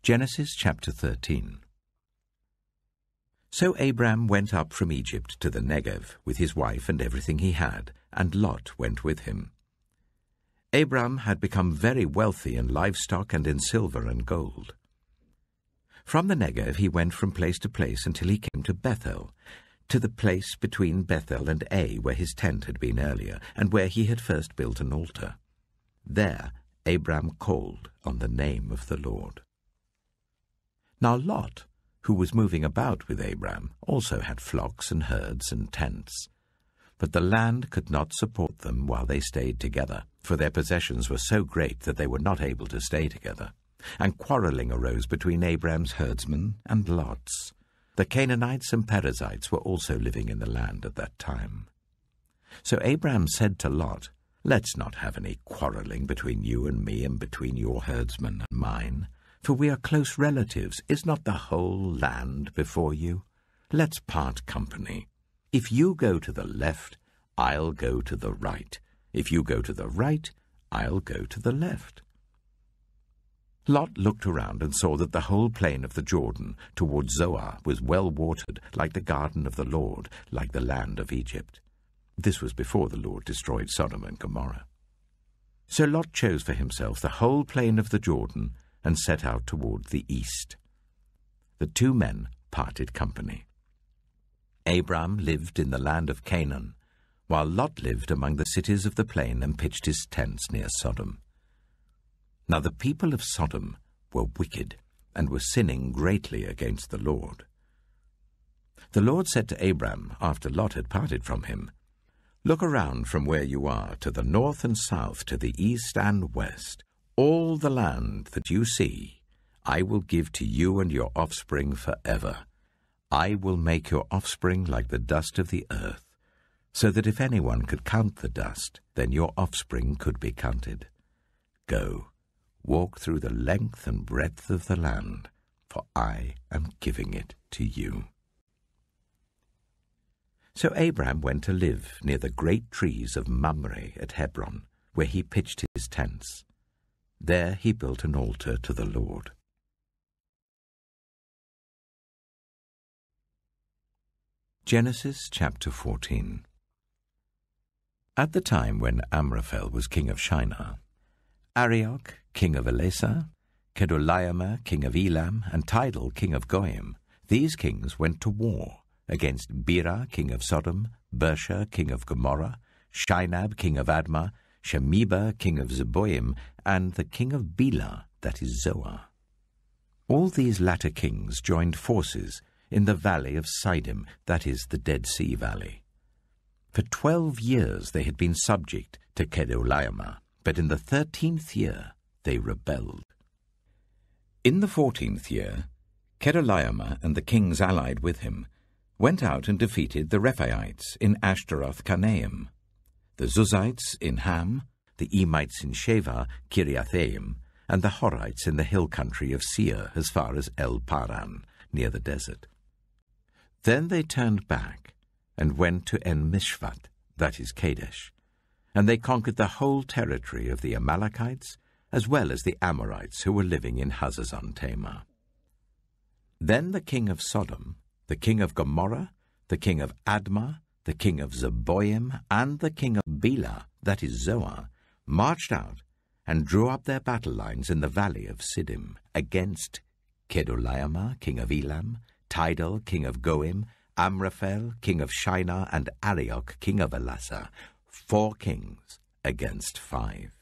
Genesis chapter 13. So Abram went up from Egypt to the Negev with his wife and everything he had, and Lot went with him. Abram had become very wealthy in livestock and in silver and gold. From the Negev he went from place to place until he came to Bethel, to the place between Bethel and Ai, where his tent had been earlier, and where he had first built an altar. There Abram called on the name of the Lord. Now Lot, who was moving about with Abram, also had flocks and herds and tents. But the land could not support them while they stayed together, for their possessions were so great that they were not able to stay together. And quarreling arose between Abram's herdsmen and Lot's. The Canaanites and Perizzites were also living in the land at that time. So Abram said to Lot, "Let's not have any quarreling between you and me and between your herdsmen and mine. For we are close relatives. Is not the whole land before you? Let's part company. If you go to the left, I'll go to the right. If you go to the right, I'll go to the left." Lot looked around and saw that the whole plain of the Jordan toward Zoar was well watered, like the garden of the Lord, like the land of Egypt. This was before the Lord destroyed Sodom and Gomorrah. So Lot chose for himself the whole plain of the Jordan and set out toward the east. The two men parted company. Abram lived in the land of Canaan, while Lot lived among the cities of the plain and pitched his tents near Sodom. Now the people of Sodom were wicked and were sinning greatly against the Lord. The Lord said to Abram, after Lot had parted from him, "Look around from where you are to the north and south, to the east and west. All the land that you see, I will give to you and your offspring forever. I will make your offspring like the dust of the earth, so that if anyone could count the dust, then your offspring could be counted. Go, walk through the length and breadth of the land, for I am giving it to you." So Abram went to live near the great trees of Mamre at Hebron, where he pitched his tents. There he built an altar to the Lord. Genesis chapter 14. At the time when Amraphel was king of Shinar, Arioch, king of Elasah, Kedorlaomer, king of Elam, and Tidal, king of Goyim, these kings went to war against Bera, king of Sodom, Bersha, king of Gomorrah, Shinab, king of Admah, Shemeba, king of Zeboim, and the king of Bela, that is Zoar. All these latter kings joined forces in the valley of Siddim, that is the Dead Sea Valley. For 12 years they had been subject to Kedorlaomer, but in the 13th year they rebelled. In the 14th year, Kedorlaomer and the kings allied with him went out and defeated the Rephaites in Ashtaroth-Karnaim, the Zuzites in Ham, the Emites in Sheva, Kiriathaim, and the Horites in the hill country of Seir as far as El-Paran, near the desert. Then they turned back and went to En-Mishvat, that is Kadesh, and they conquered the whole territory of the Amalekites, as well as the Amorites who were living in Hazazon-Tamar. Then the king of Sodom, the king of Gomorrah, the king of Admah, the king of Zeboim, and the king of Bela, that is Zoar, marched out and drew up their battle lines in the valley of Siddim against Kedorlaomer, king of Elam, Tidal, king of Goim, Amraphel, king of Shinar, and Arioch, king of Elasah, 4 kings against 5.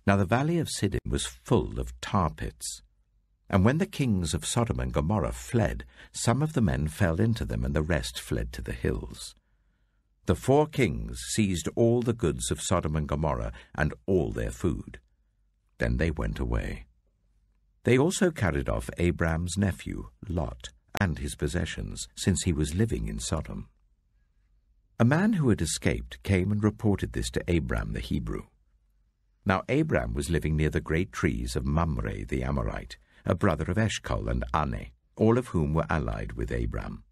Now the valley of Siddim was full of tar pits, and when the kings of Sodom and Gomorrah fled, some of the men fell into them, and the rest fled to the hills. The 4 kings seized all the goods of Sodom and Gomorrah and all their food. Then they went away. They also carried off Abram's nephew, Lot, and his possessions, since he was living in Sodom. A man who had escaped came and reported this to Abram the Hebrew. Now Abram was living near the great trees of Mamre the Amorite, a brother of Eshcol and Ane, all of whom were allied with Abram.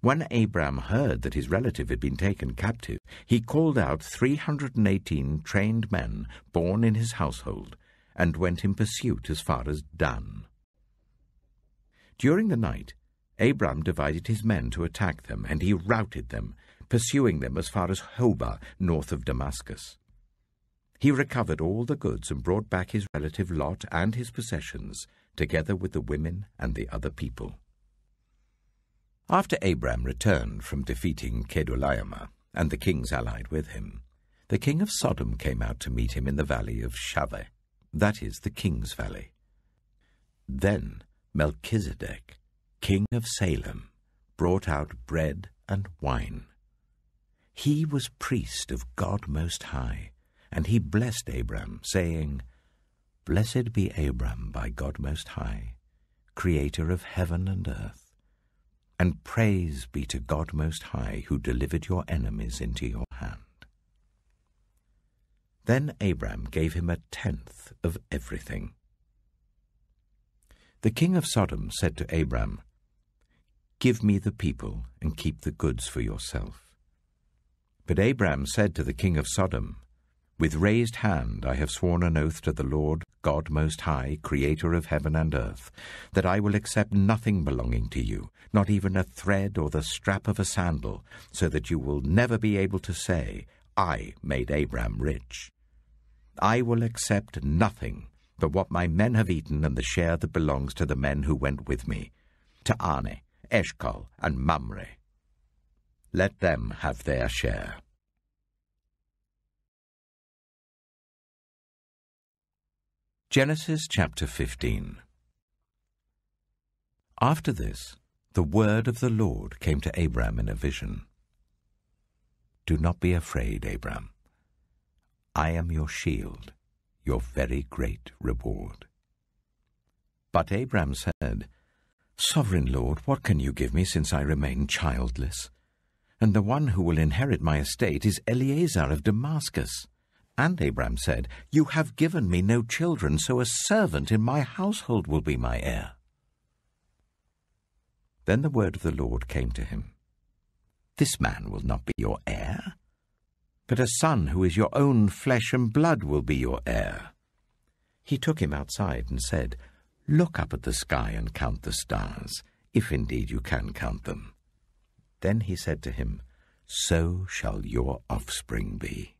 When Abram heard that his relative had been taken captive, he called out 318 trained men born in his household, and went in pursuit as far as Dan. During the night, Abram divided his men to attack them, and he routed them, pursuing them as far as Hobah, north of Damascus. He recovered all the goods and brought back his relative Lot and his possessions, together with the women and the other people. After Abram returned from defeating Kedorlaomer and the kings allied with him, the king of Sodom came out to meet him in the valley of Suchet, that is, the king's valley. Then Melchizedek, king of Salem, brought out bread and wine. He was priest of God Most High, and he blessed Abram, saying, "Blessed be Abram by God Most High, creator of heaven and earth, and praise be to God Most High, who delivered your enemies into your hand." Then Abram gave him 1/10 of everything. The king of Sodom said to Abram, "Give me the people and keep the goods for yourself." But Abram said to the king of Sodom, "With raised hand I have sworn an oath to the Lord, God Most High, creator of heaven and earth, that I will accept nothing belonging to you, not even a thread or the strap of a sandal, so that you will never be able to say, 'I made Abram rich.' I will accept nothing but what my men have eaten and the share that belongs to the men who went with me, to Ane, Eshcol, and Mamre. Let them have their share." Genesis chapter 15. After this, the word of the Lord came to Abram in a vision. "Do not be afraid, Abram. I am your shield, your very great reward." But Abram said, "Sovereign Lord, what can you give me since I remain childless? And the one who will inherit my estate is Eliezer of Damascus." And Abram said, "You have given me no children, so a servant in my household will be my heir." Then the word of the Lord came to him. "This man will not be your heir, but a son who is your own flesh and blood will be your heir." He took him outside and said, "Look up at the sky and count the stars, if indeed you can count them." Then he said to him, "So shall your offspring be."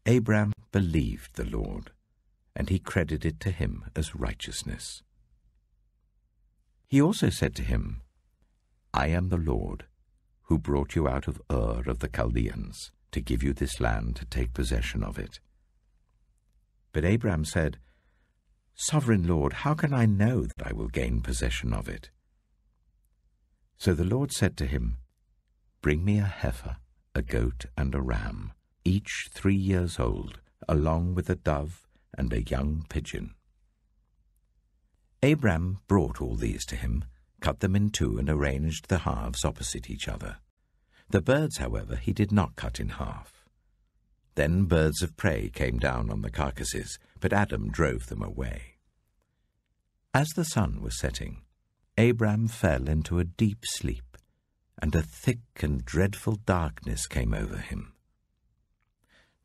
Abram believed the Lord, and he credited to him as righteousness. He also said to him, "I am the Lord, who brought you out of Ur of the Chaldeans, to give you this land to take possession of it." But Abram said, "Sovereign Lord, how can I know that I will gain possession of it?" So the Lord said to him, "Bring me a heifer, a goat, and a ram, each 3 years old, along with a dove and a young pigeon." Abram brought all these to him, cut them in two, and arranged the halves opposite each other. The birds, however, he did not cut in half. Then birds of prey came down on the carcasses, but Adam drove them away. As the sun was setting, Abram fell into a deep sleep, and a thick and dreadful darkness came over him.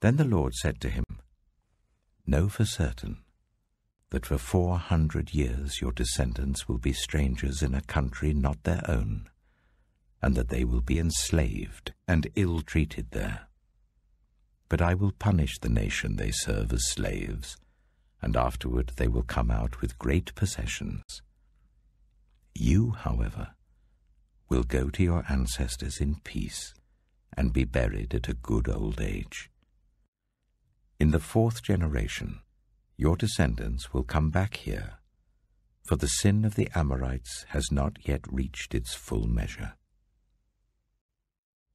Then the Lord said to him, "Know for certain that for 400 years your descendants will be strangers in a country not their own, and that they will be enslaved and ill-treated there. But I will punish the nation they serve as slaves, and afterward they will come out with great possessions. You, however, will go to your ancestors in peace and be buried at a good old age. In the 4th generation, your descendants will come back here, for the sin of the Amorites has not yet reached its full measure."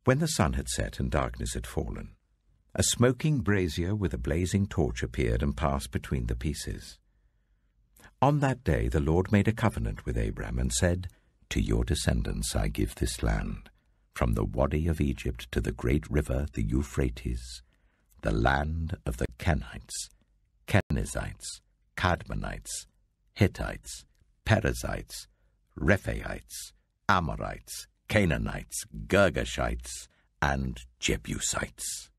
When the sun had set and darkness had fallen, a smoking brazier with a blazing torch appeared and passed between the pieces. On that day the Lord made a covenant with Abram and said, "To your descendants I give this land, from the Wadi of Egypt to the great river, the Euphrates, the land of the Kenites, Kenizzites, Cadmonites, Hittites, Perizzites, Rephaites, Amorites, Canaanites, Girgashites, and Jebusites."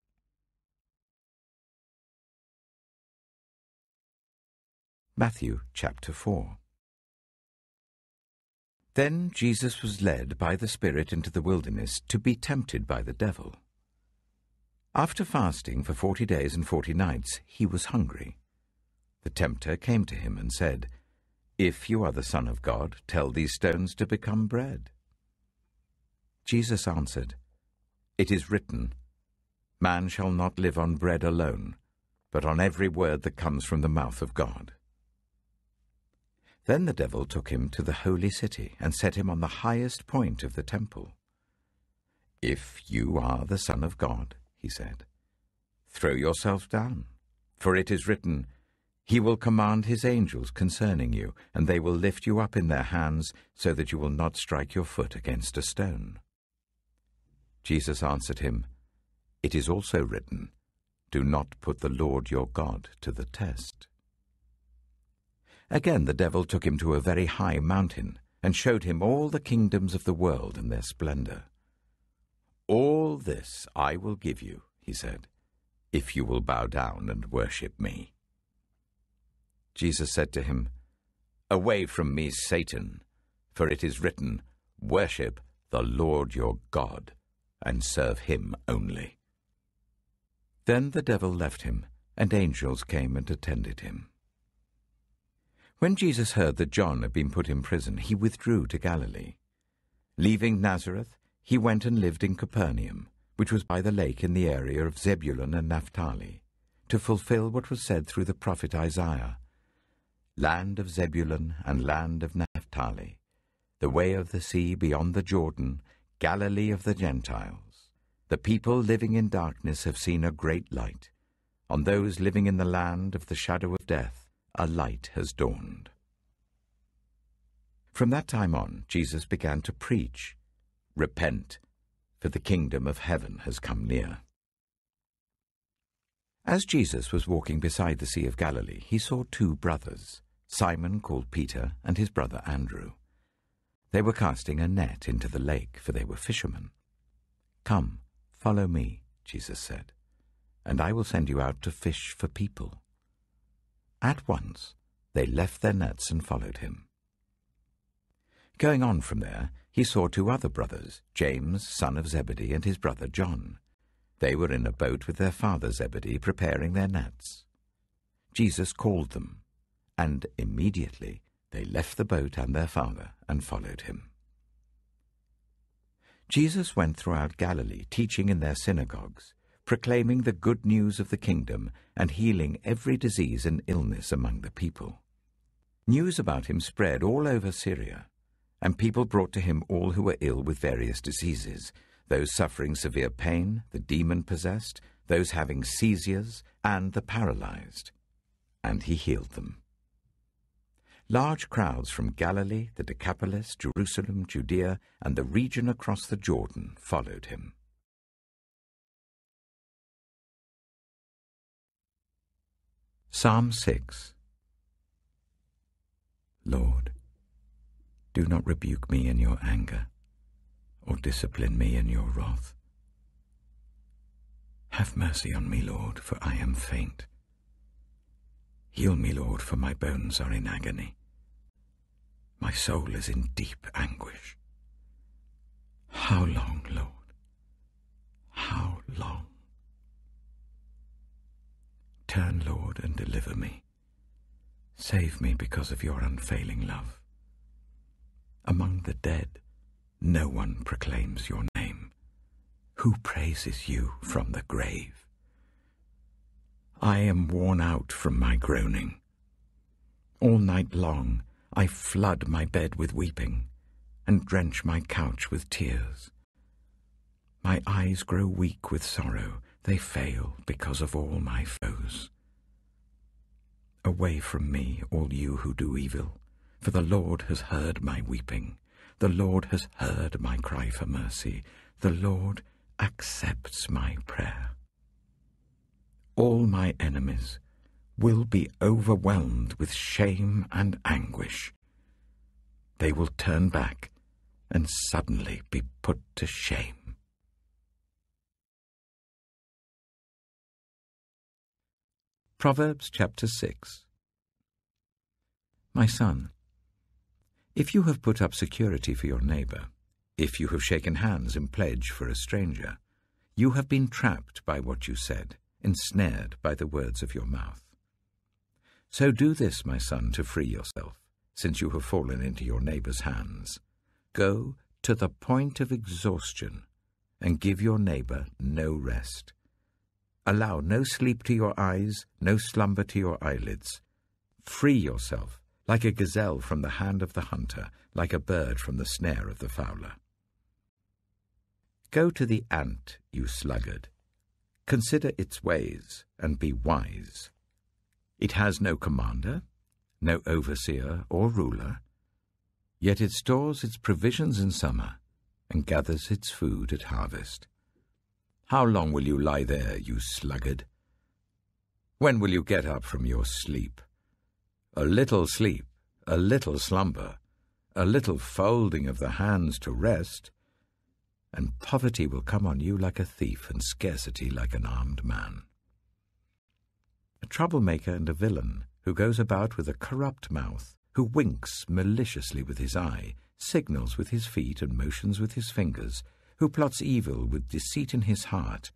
Matthew chapter 4. Then Jesus was led by the Spirit into the wilderness to be tempted by the devil. After fasting for 40 days and 40 nights, he was hungry. The tempter came to him and said, "If you are the Son of God, tell these stones to become bread." Jesus answered, "It is written, 'Man shall not live on bread alone, but on every word that comes from the mouth of God.'" Then the devil took him to the holy city and set him on the highest point of the temple. "If you are the Son of God," he said, "throw yourself down, for it is written, 'He will command his angels concerning you, and they will lift you up in their hands, so that you will not strike your foot against a stone.'" Jesus answered him, "It is also written, 'Do not put the Lord your God to the test.'" Again the devil took him to a very high mountain and showed him all the kingdoms of the world and their splendor. "All this I will give you," he said, "if you will bow down and worship me." Jesus said to him, "Away from me, Satan, for it is written, 'Worship the Lord your God, and serve him only.'" Then the devil left him, and angels came and attended him. When Jesus heard that John had been put in prison, he withdrew to Galilee. Leaving Nazareth, he went and lived in Capernaum, which was by the lake in the area of Zebulun and Naphtali, to fulfill what was said through the prophet Isaiah, "Land of Zebulun and land of Naphtali, the way of the sea beyond the Jordan, Galilee of the Gentiles. The people living in darkness have seen a great light. On those living in the land of the shadow of death, a light has dawned." From that time on, Jesus began to preach, "Repent, for the kingdom of heaven has come near." As Jesus was walking beside the Sea of Galilee, he saw two brothers, Simon called Peter and his brother Andrew. They were casting a net into the lake, for they were fishermen. "Come, follow me," Jesus said, "and I will send you out to fish for people." At once they left their nets and followed him. Going on from there, he saw two other brothers, James, son of Zebedee, and his brother John. They were in a boat with their father Zebedee, preparing their nets. Jesus called them, and immediately they left the boat and their father and followed him. Jesus went throughout Galilee, teaching in their synagogues, proclaiming the good news of the kingdom and healing every disease and illness among the people. News about him spread all over Syria, and people brought to him all who were ill with various diseases, those suffering severe pain, the demon-possessed, those having seizures, and the paralyzed, and he healed them. Large crowds from Galilee, the Decapolis, Jerusalem, Judea, and the region across the Jordan followed him. Psalm 6. Lord, do not rebuke me in your anger, or discipline me in your wrath. Have mercy on me, Lord, for I am faint. Heal me, Lord, for my bones are in agony. My soul is in deep anguish. How long, Lord? How long? Turn, Lord, and deliver me. Save me because of your unfailing love. Among the dead, no one proclaims your name. Who praises you from the grave? I am worn out from my groaning. All night long I flood my bed with weeping and drench my couch with tears. My eyes grow weak with sorrow. They fail because of all my foes. Away from me, all you who do evil, for the Lord has heard my weeping. The Lord has heard my cry for mercy. The Lord accepts my prayer. All my enemies will be overwhelmed with shame and anguish. They will turn back and suddenly be put to shame. Proverbs chapter 6. My son, if you have put up security for your neighbor, if you have shaken hands in pledge for a stranger, you have been trapped by what you said, ensnared by the words of your mouth. So do this, my son, to free yourself, since you have fallen into your neighbor's hands. Go to the point of exhaustion and give your neighbor no rest. Allow no sleep to your eyes, no slumber to your eyelids. Free yourself, like a gazelle from the hand of the hunter, like a bird from the snare of the fowler. Go to the ant, you sluggard. Consider its ways, and be wise. It has no commander, no overseer or ruler, yet it stores its provisions in summer and gathers its food at harvest. How long will you lie there, you sluggard? When will you get up from your sleep? A little sleep, a little slumber, a little folding of the hands to rest, and poverty will come on you like a thief and scarcity like an armed man. A troublemaker and a villain who goes about with a corrupt mouth, who winks maliciously with his eye, signals with his feet and motions with his fingers, who plots evil with deceit in his heart,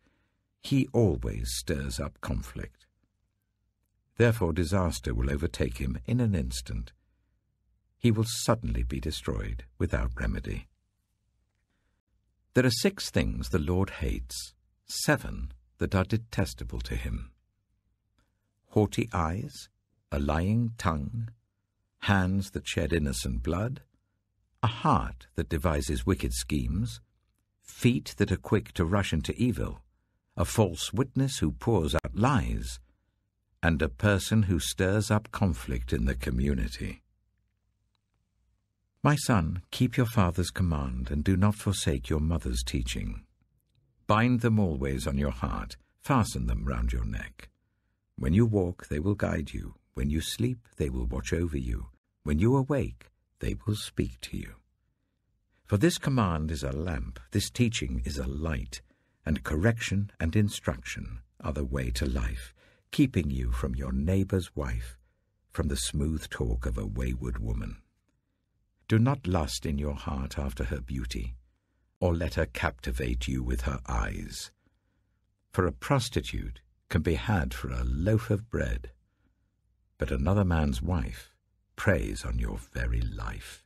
he always stirs up conflict. Therefore disaster will overtake him in an instant. He will suddenly be destroyed without remedy. There are 6 things the Lord hates, 7 that are detestable to him: haughty eyes, a lying tongue, hands that shed innocent blood, a heart that devises wicked schemes, feet that are quick to rush into evil, a false witness who pours out lies, and a person who stirs up conflict in the community. My son, keep your father's command, and do not forsake your mother's teaching. Bind them always on your heart, fasten them round your neck. When you walk, they will guide you. When you sleep, they will watch over you. When you awake, they will speak to you. For this command is a lamp, this teaching is a light, and correction and instruction are the way to life, keeping you from your neighbor's wife, from the smooth talk of a wayward woman. Do not lust in your heart after her beauty, or let her captivate you with her eyes. For a prostitute can be had for a loaf of bread, but another man's wife preys on your very life.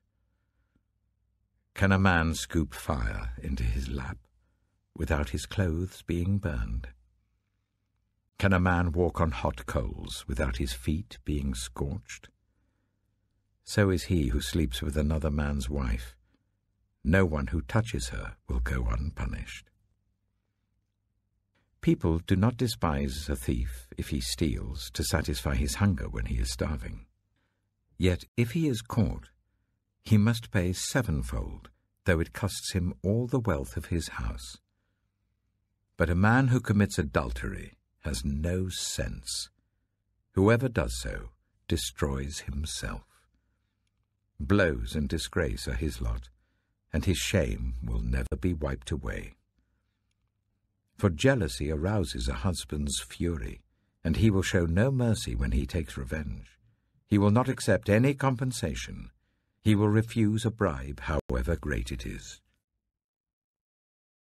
Can a man scoop fire into his lap without his clothes being burned? Can a man walk on hot coals without his feet being scorched? So is he who sleeps with another man's wife. No one who touches her will go unpunished. People do not despise a thief if he steals to satisfy his hunger when he is starving. Yet if he is caught, he must pay 7-fold, though it costs him all the wealth of his house. But a man who commits adultery has no sense. Whoever does so destroys himself. Blows and disgrace are his lot, and his shame will never be wiped away. For jealousy arouses a husband's fury, and he will show no mercy when he takes revenge. He will not accept any compensation. He will refuse a bribe, however great it is.